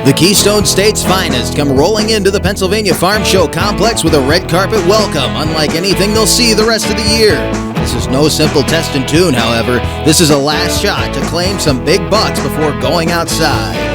The Keystone State's finest come rolling into the Pennsylvania Farm Show complex with a red carpet welcome, unlike anything they'll see the rest of the year. This is no simple test and tune, however. This is a last shot to claim some big bucks before going outside.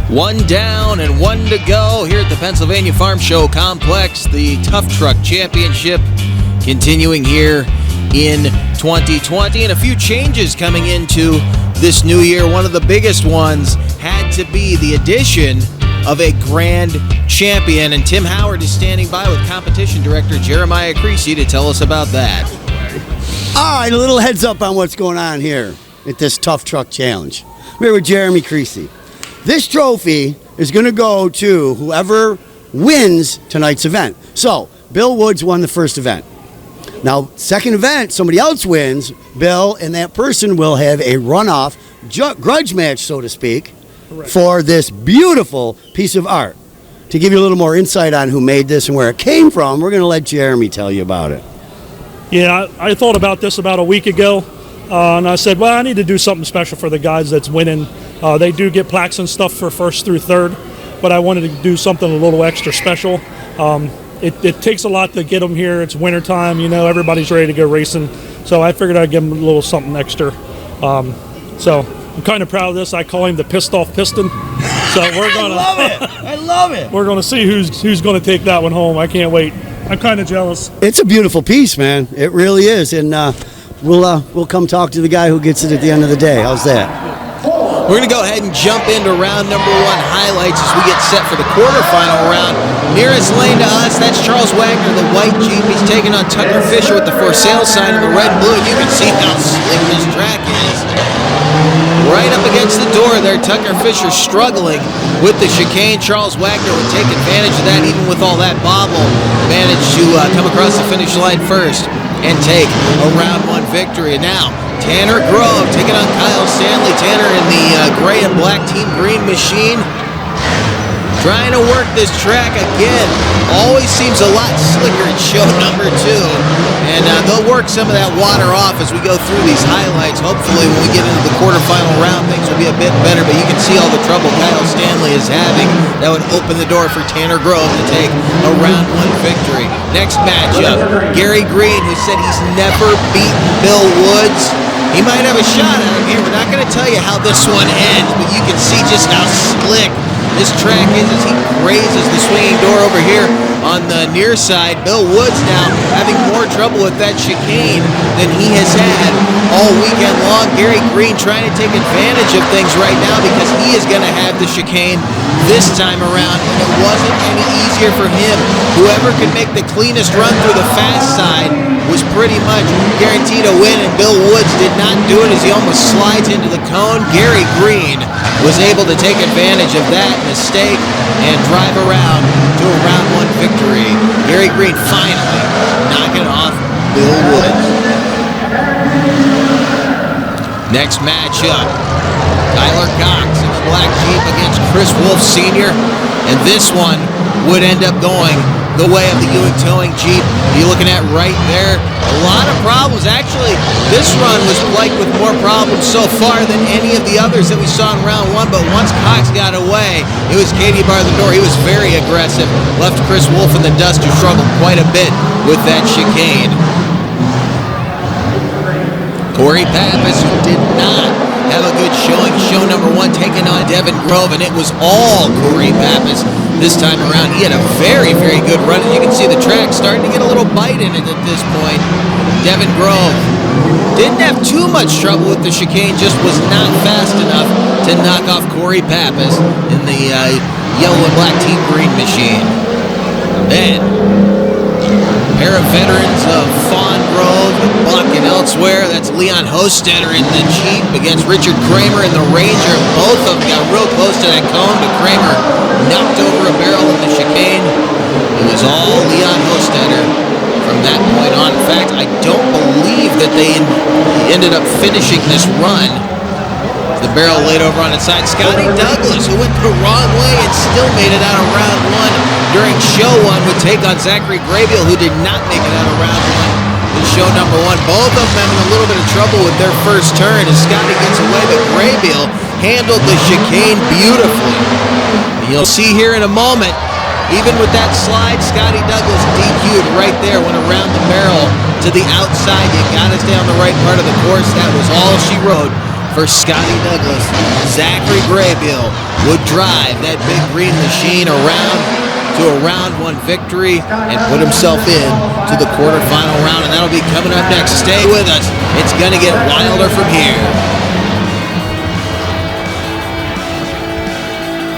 One down and one to go here at the Pennsylvania Farm Show complex. The Tuff Truck Championship continuing here in 2020, and a few changes coming into this new year. One of the biggest ones had to be the addition of a grand champion, and Tim Howard is standing by with competition director Jeremiah Creasy to tell us about that. All right, a little heads up on what's going on here at this Tuff Truck Challenge. We're here with Jeremy Creasy. This trophy is going to go to whoever wins tonight's event. So, Bill Woods won the first event. Now, second event, somebody else wins, Bill, and that person will have a runoff grudge match, so to speak, correct, for this beautiful piece of art. To give you a little more insight on who made this and where it came from, we're going to let Jeremy tell you about it. Yeah, I thought about this about a week ago, and I said, well, I need to do something special for the guys that's winning. They do get plaques and stuff for first through third, but I wanted to do something a little extra special. It takes a lot to get them here. It's wintertime, you know, everybody's ready to go racing. So I figured I'd give them a little something extra. So I'm kind of proud of this. I call him the pissed off piston. So we're gonna I love it. We're gonna see who's gonna take that one home. I can't wait. I'm kind of jealous. It's a beautiful piece, man. It really is. And we'll come talk to the guy who gets it at the end of the day. How's that? We're going to go ahead and jump into round number one highlights as we get set for the quarterfinal round. Nearest lane to us, that's Charles Wagner, the white Jeep. He's taking on Tucker Fisher with the for sale sign in the red and blue. You can see how slick this track is. Right up against the door there, Tucker Fisher struggling with the chicane. Charles Wagner would take advantage of that, even with all that bobble. Managed to come across the finish line first and take a round one victory. And now, Tanner Grove taking on Kyle Stanley. Tanner in the gray and black Team Green machine. Trying to work this track again. Always seems a lot slicker in show number two. And they'll work some of that water off as we go through these highlights. Hopefully when we get into the quarterfinal round, things will be a bit better. But you can see all the trouble Kyle Stanley is having. That would open the door for Tanner Grove to take a round one victory. Next matchup, Gary Green, who said he's never beaten Bill Woods. He might have a shot at him here. We're not going to tell you how this one ends, but you can see just how slick this track is as he grazes the swinging door over here on the near side. Bill Woods now having more trouble with that chicane than he has had all weekend long. Gary Green trying to take advantage of things right now because he is going to have the chicane this time around, and it wasn't any easier for him. Whoever could make the cleanest run through the fast side was pretty much guaranteed a win, and Bill Woods did not do it as he almost slides into the cone. Gary Green was able to take advantage of that mistake and drive around to a round one victory. Gary Green finally knocking off Bill Woods. Next matchup, Tyler Cox in the black Jeep against Chris Wolf Sr. And this one would end up going the way of the Ewing Towing Jeep. You're looking at right there. A lot of problems. Actually, this run was plagued with more problems so far than any of the others that we saw in round one. But once Cox got away, it was Katie bar the door. He was very aggressive. Left Chris Wolf in the dust, who struggled quite a bit with that chicane. Corey Pappas, who did not have a good showing. Show number one taking on Devin Grove, and it was all Corey Pappas this time around. He had a very, very good run. As you can see, the track starting to get a little bite in it at this point. Devin Grove didn't have too much trouble with the chicane, just was not fast enough to knock off Corey Pappas in the yellow and black Team Green machine. Then, a pair of veterans of Fawn Grove, Buck, and elsewhere. That's Leon Hostetter in the Jeep against Richard Kramer in the Ranger. Both of them got real close to that cone, but Kramer knocked over a barrel in the chicane. It was all Leon Hostetter from that point on. In fact, I don't believe that they ended up finishing this run. The barrel laid over on its side. Scotty Douglas, who went the wrong way and still made it out of round one during show one, would take on Zachary Graybiel, who did not make it out of round one in show number one. Both of them having a little bit of trouble with their first turn as Scotty gets away, but Graybiel handled the chicane beautifully. And you'll see here in a moment, even with that slide, Scotty Douglas DQ'd right there, went around the barrel to the outside. You got to stay on the right part of the course. That was all she wrote for Scotty Douglas. Zachary Graybiel would drive that big green machine around to a round one victory and put himself in to the quarterfinal round, and that'll be coming up next. Stay with us. It's going to get wilder from here.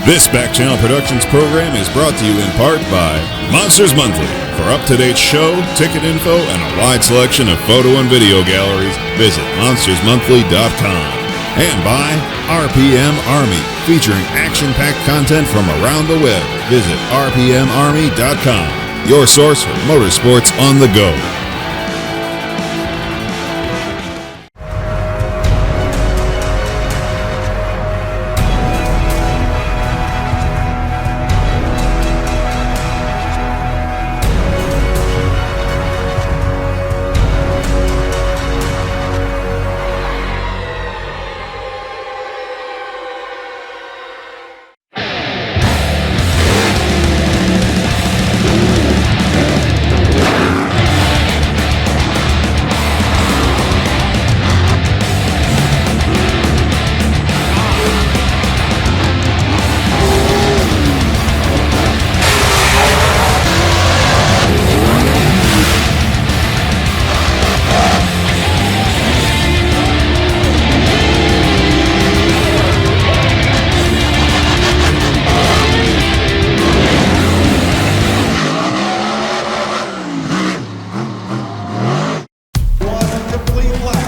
This Back Channel Productions program is brought to you in part by Monsters Monthly. For up-to-date show, ticket info, and a wide selection of photo and video galleries, visit monstersmonthly.com. And by RPM Army, featuring action-packed content from around the web. Visit rpmarmy.com, your source for motorsports on the go.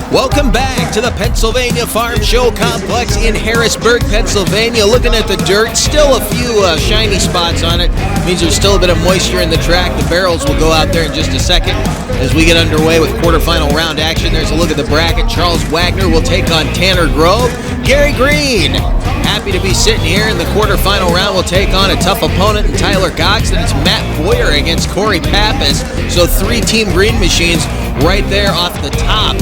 Welcome back to the Pennsylvania Farm Show Complex in Harrisburg, Pennsylvania. Looking at the dirt, still a few shiny spots on it. Means there's still a bit of moisture in the track. The barrels will go out there in just a second as we get underway with quarterfinal round action. There's a look at the bracket. Charles Wagner will take on Tanner Grove. Gary Green, happy to be sitting here in the quarterfinal round, will take on a tough opponent in Tyler Cox. Then it's Matt Boyer against Corey Pappas. So 3 Team Green machines right there off the top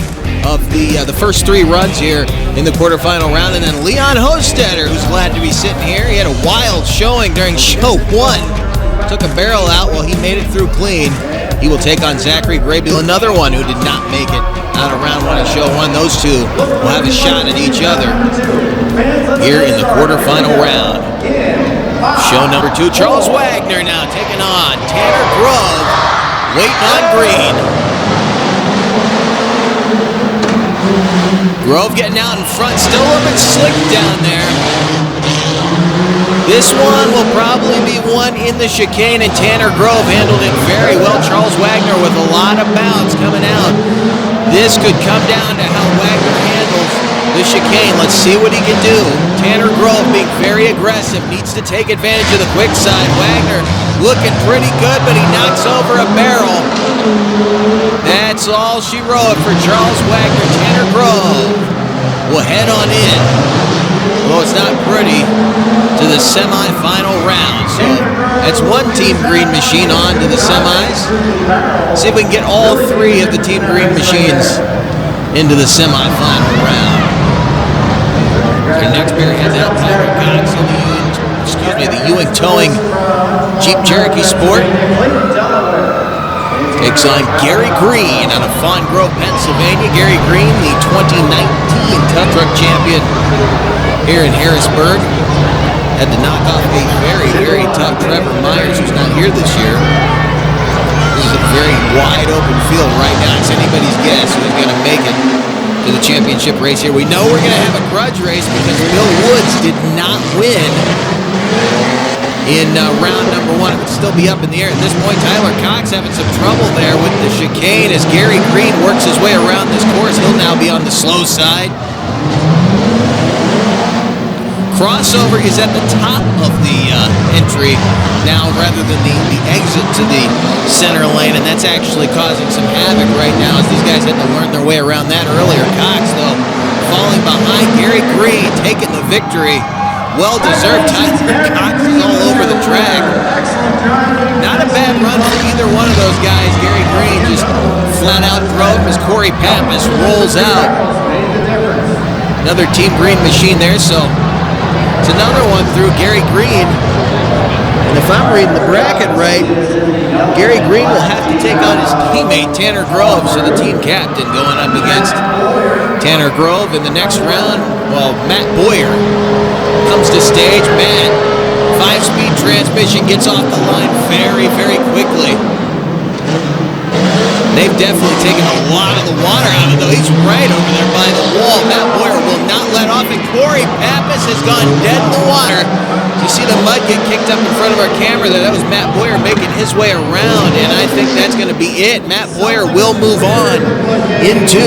of the first 3 runs here in the quarterfinal round. And then Leon Hostetter, who's glad to be sitting here. He had a wild showing during show 1. Took a barrel out while he made it through clean. He will take on Zachary Graybiel, another one who did not make it out of round 1 in show 1. Those two will have a shot at each other here in the quarterfinal round. Show number 2, Charles Wagner now taking on Tanner Grove, waiting on Green. Grove getting out in front, still a little bit slick down there. This one will probably be one in the chicane, and Tanner Grove handled it very well. Charles Wagner with a lot of bounce coming out. This could come down to how Wagner handles the chicane. Let's see what he can do. Tanner Grove being very aggressive, needs to take advantage of the quick side. Wagner looking pretty good, but he knocks over a barrel. That's all she wrote for Charles Wagner. Tanner Grove will head on in, although it's not pretty, to the semifinal round. So that's 1 Team Green machine on to the semis. See if we can get all 3 of the Team Green machines into the semifinal round. Our next pair heads out Tyler Cox in the Ewing Towing Jeep Cherokee Sport. Takes on Gary Green out of Fawn Grove, Pennsylvania. Gary Green, the 2019 Tough Truck champion here in Harrisburg. Had to knock off a very, very tough Trevor Myers, who's not here this year. This is a very wide open field right now. It's anybody's guess who's going to make it to the championship race here. We know we're going to have a grudge race because Bill Woods did not win in round number 1. It would still be up in the air at this point. Tyler Cox having some trouble there with the chicane as Gary Green works his way around this course. He'll now be on the slow side. Crossover is at the top of the entry now rather than the exit to the center lane, and that's actually causing some havoc right now as these guys had to learn their way around that earlier. Cox, though, falling behind. Gary Green taking the victory. Well-deserved. Tyler Cox is all over the track. Not a bad run for either one of those guys. Gary Green just flat out drove as Corey Pappas rolls out. Another Team Green machine there, so it's another one through Gary Green. And if I'm reading the bracket right, Gary Green will have to take on his teammate Tanner Grove, so the team captain going up against Tanner Grove in the next round. Well, Matt Boyer comes to stage. Matt, 5-speed transmission, gets off the line very, very quickly. They've definitely taken a lot of the water out of it, though. He's right over there by the wall. Matt Boyer will not let off, and Corey Pappas has gone dead in the water. You see the mud get kicked up in front of our camera there. That was Matt Boyer making his way around, and I think that's going to be it. Matt Boyer will move on into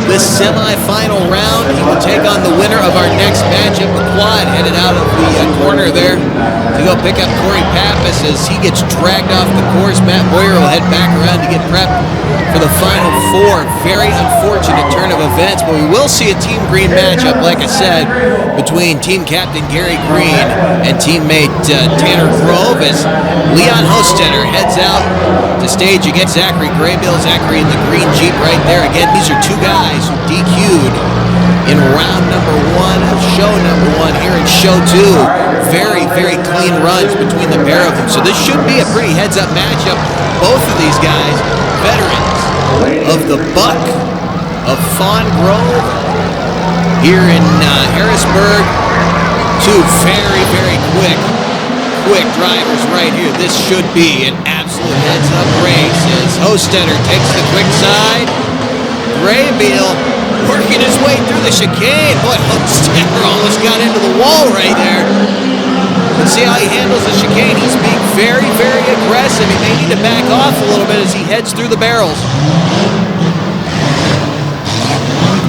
the semifinal round. He will take on the winner of our next matchup. The quad headed out of the corner there to go pick up Corey Pappas as he gets dragged off the course. Matt Boyer will head back around to get prepped for the final four. Very unfortunate turn of events, but we will see a Team Green matchup, like I said, between team captain Gary Green and teammate Tanner Grove as Leon Hostetter heads out to stage against Zachary Graybill. Zachary in the green Jeep right there. Again, these are two guys who DQ'd in round number one of show number one here in show two. Very, very clean runs between the pair of them. So this should be a pretty heads-up matchup. Both of these guys, veterans of the Buck of Fawn Grove here in Harrisburg. Two very, very quick drivers right here. This should be an absolute heads-up race as Hostetter takes the quick side. Graybill working his way through the chicane. Boy, Hostetter almost got into the wall right there. Let's see how he handles the chicane. He's being very, very aggressive. He may need to back off a little bit as he heads through the barrels.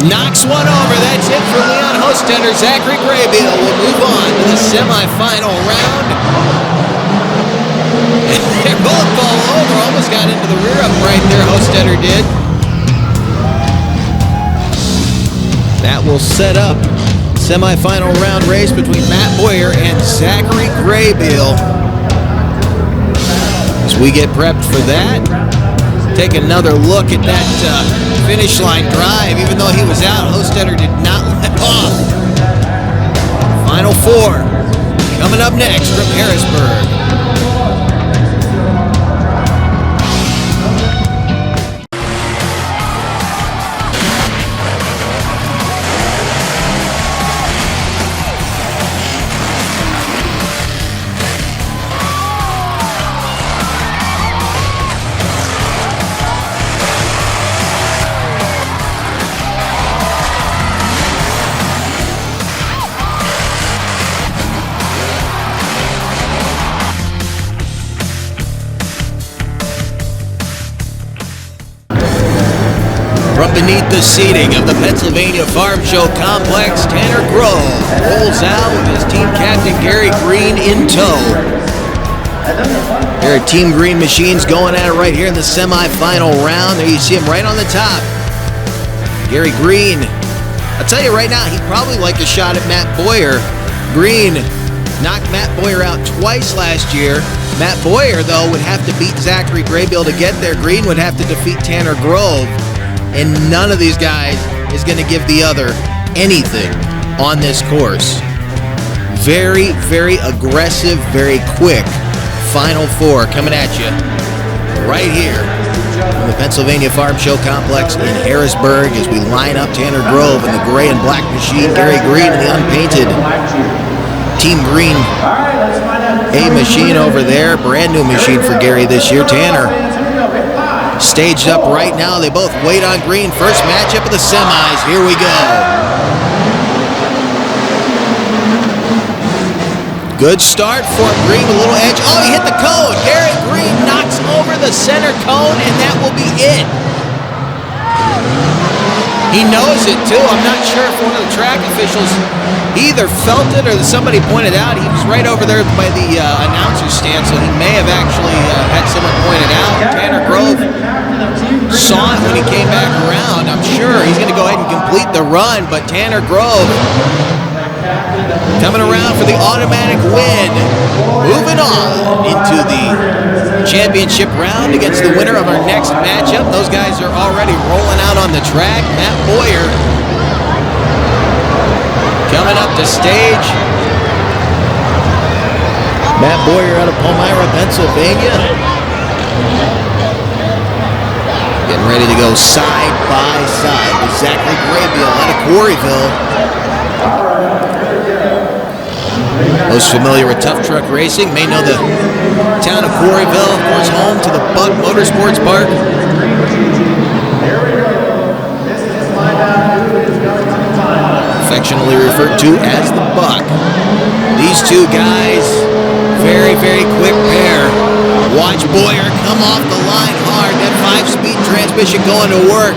Knocks one over. That's it for Leon Hostetter. Zachary Graybill will move on to the semifinal round. They both fall over. Almost got into the rear up right there. Hostetter did. That will set up semifinal round race between Matt Boyer and Zachary Graybill. As we get prepped for that, take another look at that finish line drive. Even though he was out, Hostetter did not let off. Final four coming up next from Harrisburg. From beneath the seating of the Pennsylvania Farm Show Complex, Tanner Grove rolls out with his team captain Gary Green in tow. There are Team Green machines going at it right here in the semifinal round. There you see him right on the top. Gary Green. I'll tell you right now, he'd probably like a shot at Matt Boyer. Green knocked Matt Boyer out twice last year. Matt Boyer, though, would have to beat Zachary Graybill to get there. Green would have to defeat Tanner Grove. And none of these guys is going to give the other anything on this course. Very, very aggressive, very quick Final Four coming at you right here from the Pennsylvania Farm Show Complex in Harrisburg as we line up Tanner Grove in the gray and black machine, Gary Green in the unpainted Team Green A machine over there. Brand new machine for Gary this year. Tanner staged up right now. They both wait on green. First matchup of the semis. Here we go. Good start for Green with a little edge. Oh, he hit the cone. Gary Green knocks over the center cone, and that will be it. He knows it, too. I'm not sure if one of the track officials either felt it or somebody pointed out. He was right over there by the announcer cancel. He may have actually had someone pointed out. Tanner Grove saw it when he came back around. I'm sure he's going to go ahead and complete the run, but Tanner Grove coming around for the automatic win. Moving on into the championship round against the winner of our next matchup. Those guys are already rolling out on the track. Matt Boyer coming up to stage. Matt Boyer out of Palmyra, Pennsylvania. Getting ready to go side by side with Zachary Graybill out of Quarryville. Most familiar with Tuff Truck Racing may know the town of Quarryville, of course, home to the Buck Motorsports Park. Affectionately referred to as the Buck. These two guys, very, very quick pair. Watch Boyer come off the line hard. That 5-speed transmission going to work.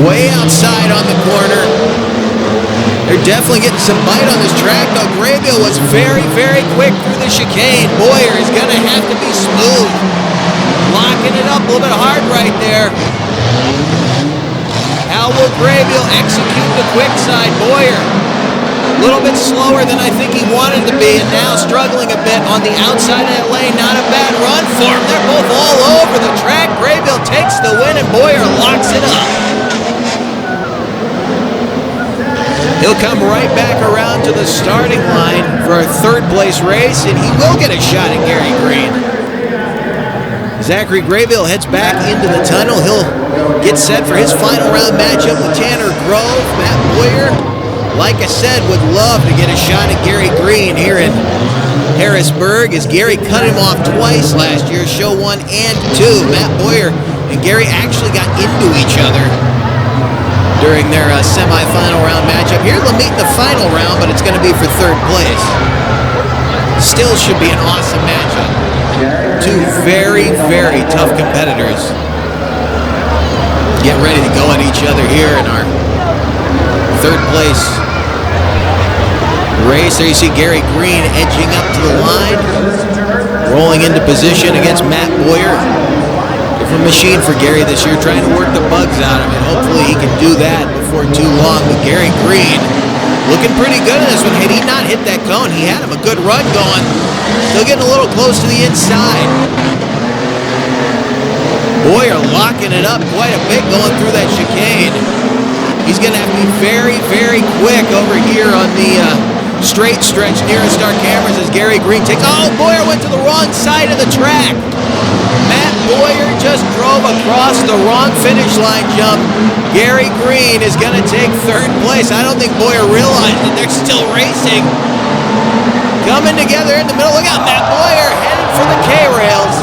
Way outside on the corner. They're definitely getting some bite on this track, though. Graybill was very, very quick through the chicane. Boyer is going to have to be smooth. Locking it up a little bit hard right there. How will Graybill execute the quick side? Boyer a little bit slower than I think he wanted to be, and now struggling a bit on the outside of that lane. Not a bad run for him. They're both all over the track. Graybill takes the win, and Boyer locks it up. He'll come right back around to the starting line for a third-place race, and he will get a shot at Gary Green. Zachary Graybill heads back into the tunnel. He'll get set for his final round matchup with Tanner Grove. Matt Boyer, like I said, would love to get a shot at Gary Green here in Harrisburg, as Gary cut him off twice last year, show 1 and 2. Matt Boyer and Gary actually got into each other during their semifinal round matchup. Here they'll meet in the final round, but it's going to be for third place. Still should be an awesome matchup. Two very, very tough competitors getting ready to go at each other here in our third place race. There you see Gary Green edging up to the line, rolling into position against Matt Boyer. Different machine for Gary this year, trying to work the bugs out of it. Hopefully he can do that before too long. But Gary Green looking pretty good in this one. Had he not hit that cone, he had him a good run going. Still getting a little close to the inside. Boyer locking it up quite a bit going through that chicane. He's going to have to be very, very quick over here on the straight stretch nearest our cameras as Gary Green takes... Oh, Boyer went to the wrong side of the track. Matt Boyer just drove across the wrong finish line jump. Gary Green is going to take third place. I don't think Boyer realized that they're still racing. Coming together in the middle. Look out, Matt Boyer headed for the K-rails.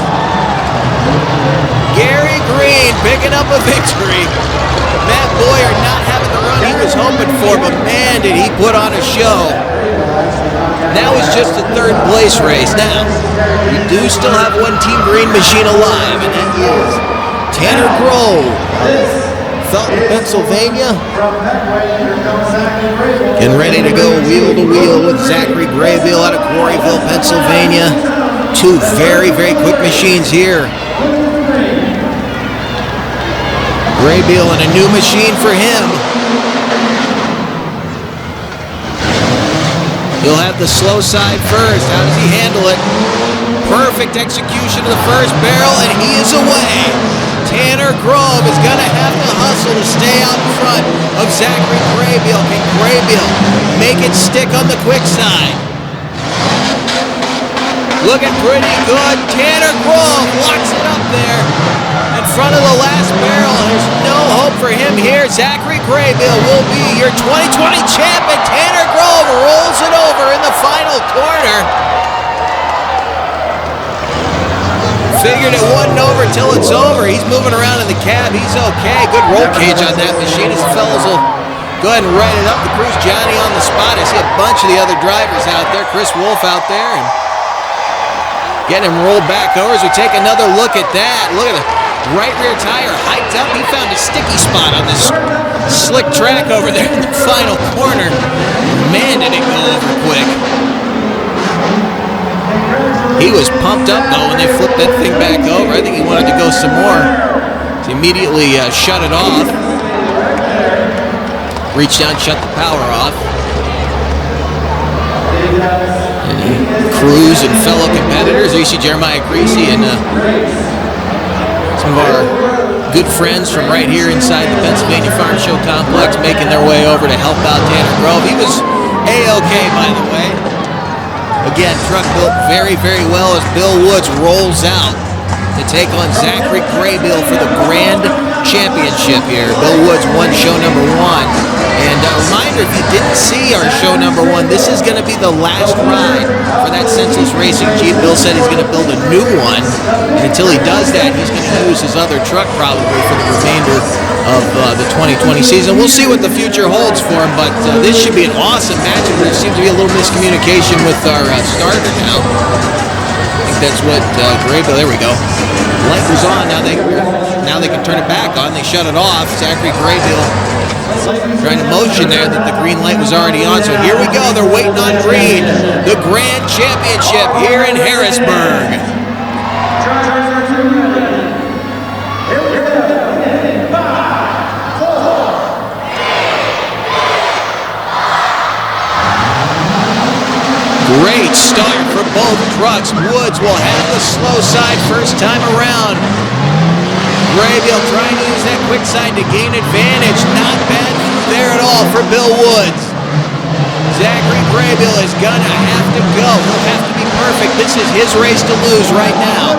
Gary Green picking up a victory. Matt Boyer not having the run he was hoping for, but man, did he put on a show. That was just a third place race. Now, we do still have one Team Green machine alive, and that is Tanner Grove, Felton, Pennsylvania. Getting ready to go wheel to wheel with Zachary Graybill out of Quarryville, Pennsylvania. Two very, very quick machines here. Graybill and a new machine for him. He'll have the slow side first. How does he handle it? Perfect execution of the first barrel, and he is away. Tanner Grove is going to have to hustle to stay out in front of Zachary Graybill. Can Graybill make it stick on the quick side? Looking pretty good. Tanner Grove locks it up there in front of the last barrel. There's no hope for him here. Zachary Graybill will be your 2020 champ, and Tanner Grove rolls it over in the final corner. Figured it wasn't over till it's over. He's moving around in the cab. He's okay. Good roll cage on that machine. His fellas will go ahead and write it up. The crew's Johnny on the spot. I see a bunch of the other drivers out there. Chris Wolf out there. And getting him rolled back over as we take another look at that. Look at the right rear tire hiked up. He found a sticky spot on this slick track over there in the final corner. Man, did it go over quick. pumped up though when they flipped that thing back over. I think he wanted to go some more. He immediately shut it off. Reached down, shut the power off. Cruz and fellow competitors. You see Jeremiah Creasy and some of our good friends from right here inside the Pennsylvania Farm Show complex making their way over to help out Tanner Grove. He was A-OK, by the way. Again, truck built very, very well as Bill Woods rolls out to take on Zachary Graybill for the Grand Championship here. Bill Woods won show number 1. And a reminder, if you didn't see our show number 1, this is going to be the last ride for that Senseless Racing Jeep. Bill said he's going to build a new one. And until he does that, he's going to use his other truck probably for the remainder of the 2020 season. We'll see what the future holds for him, but this should be an awesome match. There seems to be a little miscommunication with our starter now. I think that's what Graybill, there we go. The light was on, now they can turn it back on. They shut it off. Zachary Graybill trying to motion there that the green light was already on. So here we go, they're waiting on green. The Grand Championship here in Harrisburg. Great start for both trucks. Woods will have the slow side first time around. Graybill trying to use that quick side to gain advantage. Not bad there at all for Bill Woods. Zachary Graybill is gonna have to go. He'll have to be perfect. This is his race to lose right now.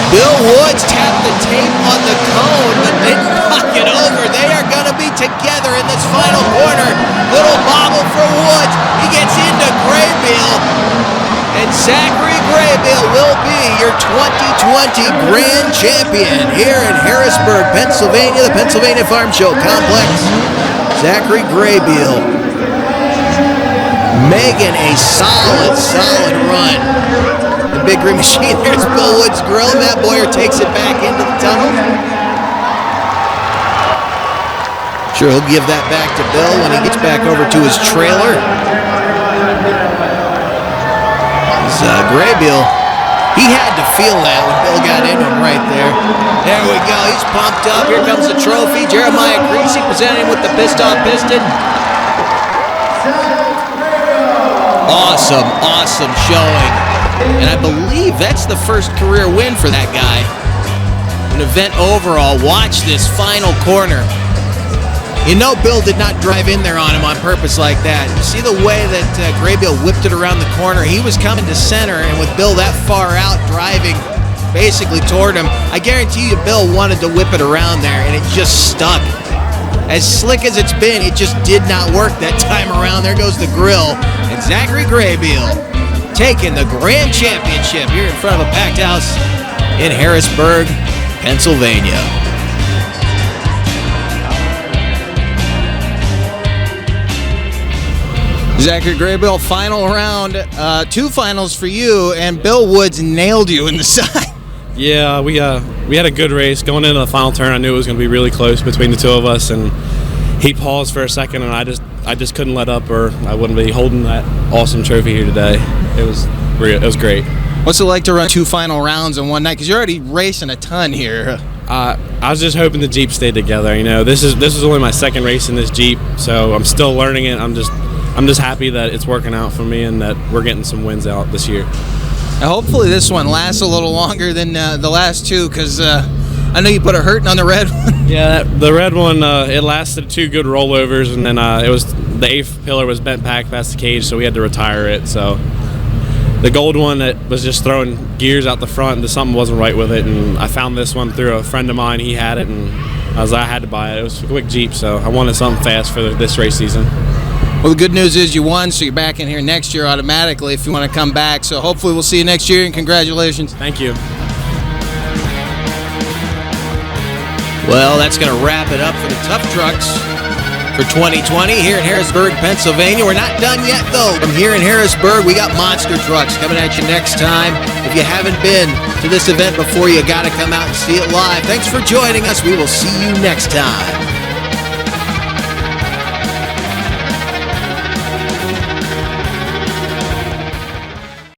Bill Woods tapped the tape on the cone, but didn't knock it over. They are gonna be together in this final corner. Little bobble for Woods. He gets into Graybill. And Zachary Graybill will be your 2020 Grand Champion here in Harrisburg, Pennsylvania, the Pennsylvania Farm Show Complex. Zachary Graybill making a solid run. The big green machine, there's Bill Woods' grill, and Matt Boyer takes it back into the tunnel. Sure, he'll give that back to Bill when he gets back over to his trailer. Graybill, he had to feel that when Bill got into him right there. There we go, he's pumped up. Here comes the trophy. Jeremiah Creasy presenting with the piston. Awesome showing. And I believe that's the first career win for that guy. An event overall. Watch this final corner. You know Bill did not drive in there on him on purpose like that. You see the way that Graybill whipped it around the corner. He was coming to center, and with Bill that far out driving basically toward him, I guarantee you Bill wanted to whip it around there, and it just stuck. As slick as it's been, it just did not work that time around. There goes the grill. And Zachary Graybill taking the Grand Championship here in front of a packed house in Harrisburg, Pennsylvania. Zachary Graybill, final round, 2 finals for you, and Bill Woods nailed you in the side. Yeah, we had a good race. Going into the final turn, I knew it was going to be really close between the two of us, and he paused for a second, and I just couldn't let up, or I wouldn't be holding that awesome trophy here today. It was great. What's it like to run 2 final rounds in one night? Because you're already racing a ton here. I was just hoping the Jeep stayed together. You know, this is only my second race in this Jeep, so I'm still learning it. I'm just happy that it's working out for me and that we're getting some wins out this year. Now hopefully this one lasts a little longer than the last 2, because I know you put a hurting on the red one. Yeah, the red one, it lasted 2 good rollovers, and then it was the 8th pillar was bent back past the cage, so we had to retire it. So the gold one, that was just throwing gears out the front, and something wasn't right with it, and I found this one through a friend of mine. He had it, and I had to buy it. It was a quick Jeep, so I wanted something fast for this race season. Well, the good news is you won, so you're back in here next year automatically if you want to come back. So hopefully we'll see you next year, and congratulations. Thank you. Well, that's going to wrap it up for the Tuff Trucks for 2020 here in Harrisburg, Pennsylvania. We're not done yet, though. From here in Harrisburg, we got monster trucks coming at you next time. If you haven't been to this event before, you got to come out and see it live. Thanks for joining us. We will see you next time.